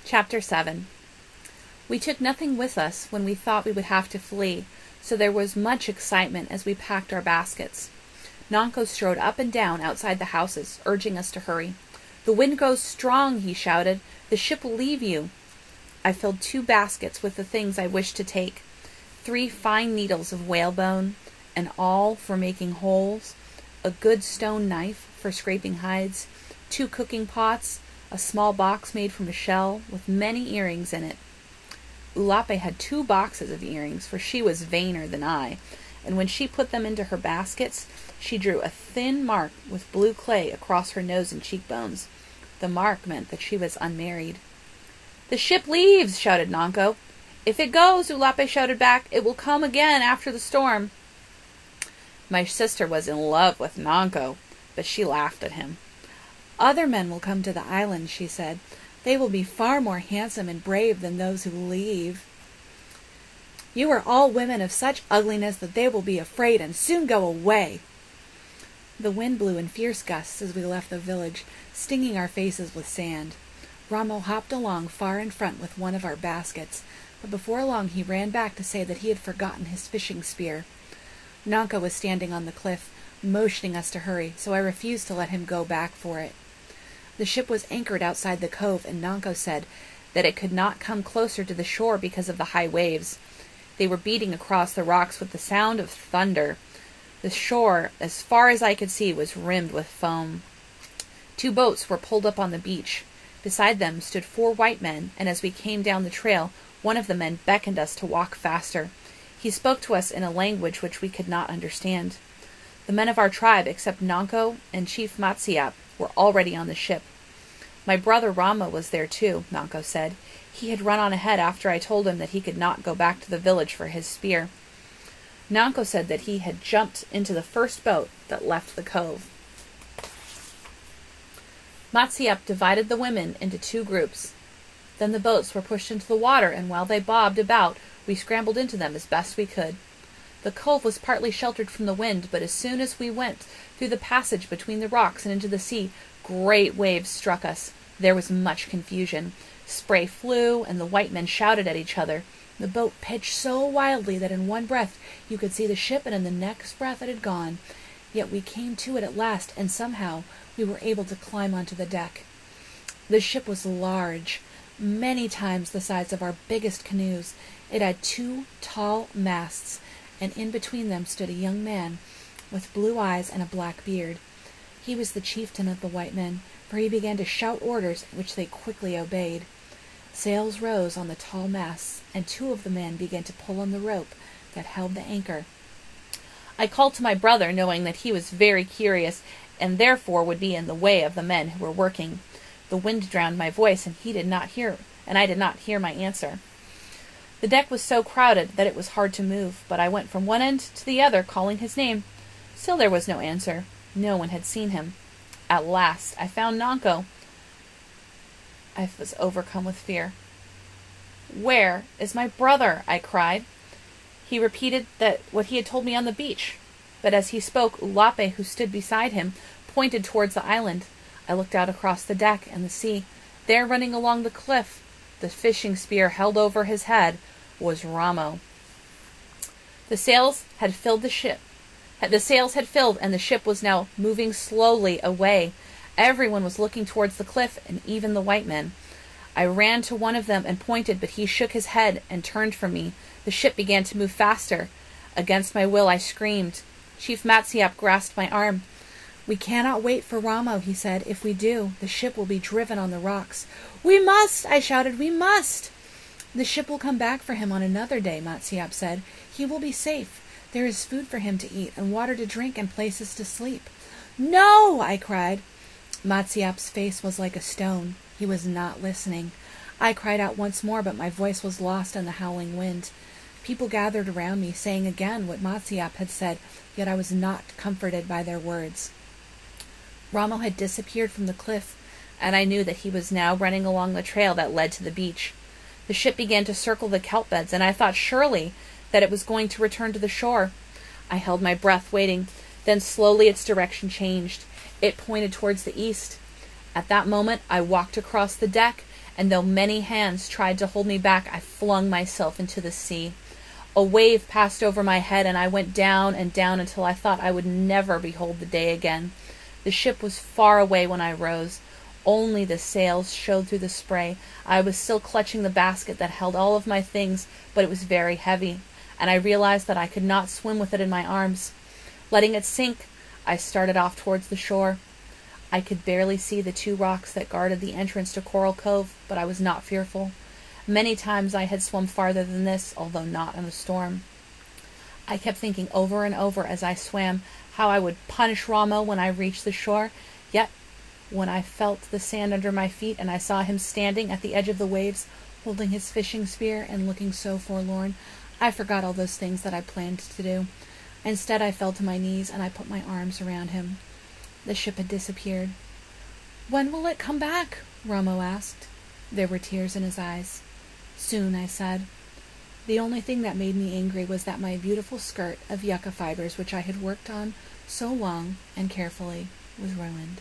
Chapter 7. We took nothing with us when we thought we would have to flee, so there was much excitement as we packed our baskets. Nonko strode up and down outside the houses, urging us to hurry. "The wind grows strong," he shouted. "The ship will leave you." I filled 2 baskets with the things I wished to take. 3 fine needles of whalebone, an awl for making holes, a good stone knife for scraping hides, 2 cooking pots, a small box made from a shell with many earrings in it. Ulape had 2 boxes of earrings, for she was vainer than I, and when she put them into her baskets, she drew a thin mark with blue clay across her nose and cheekbones. The mark meant that she was unmarried. "The ship leaves!" shouted Nonko. "If it goes," Ulape shouted back, "it will come again after the storm." My sister was in love with Nonko, but she laughed at him. "Other men will come to the island," she said. "They will be far more handsome and brave than those who leave. You are all women of such ugliness that they will be afraid and soon go away." The wind blew in fierce gusts as we left the village, stinging our faces with sand. Ramo hopped along far in front with one of our baskets, but before long he ran back to say that he had forgotten his fishing spear. Nonko was standing on the cliff, motioning us to hurry, so I refused to let him go back for it. The ship was anchored outside the cove, and Nonko said that it could not come closer to the shore because of the high waves. They were beating across the rocks with the sound of thunder. The shore, as far as I could see, was rimmed with foam. 2 boats were pulled up on the beach. Beside them stood 4 white men, and as we came down the trail, one of the men beckoned us to walk faster. He spoke to us in a language which we could not understand. The men of our tribe, except Nonko and Chief Matsiap, were already on the ship. My brother Rama was there too, Nonko said. He had run on ahead after I told him that he could not go back to the village for his spear. Nonko said that he had jumped into the first boat that left the cove. Matsiap divided the women into 2 groups. Then the boats were pushed into the water, and while they bobbed about, we scrambled into them as best we could. The cove was partly sheltered from the wind, but as soon as we went through the passage between the rocks and into the sea, great waves struck us. There was much confusion. Spray flew, and the white men shouted at each other. The boat pitched so wildly that in one breath you could see the ship, and in the next breath it had gone. Yet we came to it at last, and somehow we were able to climb onto the deck. The ship was large, many times the size of our biggest canoes. It had 2 tall masts, and in between them stood a young man with blue eyes and a black beard. He was the chieftain of the white men, for he began to shout orders which they quickly obeyed. Sails rose on the tall masts, and 2 of the men began to pull on the rope that held the anchor. I called to my brother, knowing that he was very curious, and therefore would be in the way of the men who were working. The wind drowned my voice, and I did not hear my answer. The deck was so crowded that it was hard to move, but I went from one end to the other, calling his name. Still there was no answer. No one had seen him. At last I found Nonko. I was overcome with fear. "Where is my brother?" I cried. He repeated what he had told me on the beach, but as he spoke, Ulape, who stood beside him, pointed towards the island. I looked out across the deck and the sea. There, running along the cliff, the fishing spear held over his head, was Ramo. The sails had filled, and the ship was now moving slowly away. Everyone was looking towards the cliff, and even the white men. I ran to one of them and pointed, but he shook his head and turned from me. The ship began to move faster. Against my will, I screamed. Chief Matsiap grasped my arm. "We cannot wait for Ramo," he said. "If we do, the ship will be driven on the rocks." "We must!" I shouted. "We must!" "The ship will come back for him on another day," Matsiap said. "He will be safe. There is food for him to eat, and water to drink, and places to sleep." "No!" I cried. Matsiap's face was like a stone. He was not listening. I cried out once more, but my voice was lost in the howling wind. People gathered around me, saying again what Matsiap had said, yet I was not comforted by their words. Ramo had disappeared from the cliff, and I knew that he was now running along the trail that led to the beach. The ship began to circle the kelp beds, and I thought surely that it was going to return to the shore. I held my breath, waiting. Then slowly its direction changed. It pointed towards the east. At that moment I walked across the deck and though many hands tried to hold me back, I flung myself into the sea. A wave passed over my head, and I went down and down until I thought I would never behold the day again. The ship was far away when I rose. Only the sails showed through the spray. I was still clutching the basket that held all of my things, but it was very heavy, and I realized that I could not swim with it in my arms. Letting it sink, I started off towards the shore. I could barely see the 2 rocks that guarded the entrance to Coral Cove, but I was not fearful. Many times I had swum farther than this, although not in a storm. I kept thinking over and over as I swam how I would punish Ramo when I reached the shore, yet when I felt the sand under my feet and I saw him standing at the edge of the waves, holding his fishing spear and looking so forlorn, I forgot all those things that I planned to do. Instead, I fell to my knees and I put my arms around him. The ship had disappeared. "When will it come back?" Ramo asked. There were tears in his eyes. "Soon," I said. The only thing that made me angry was that my beautiful skirt of yucca fibers, which I had worked on so long and carefully, was ruined.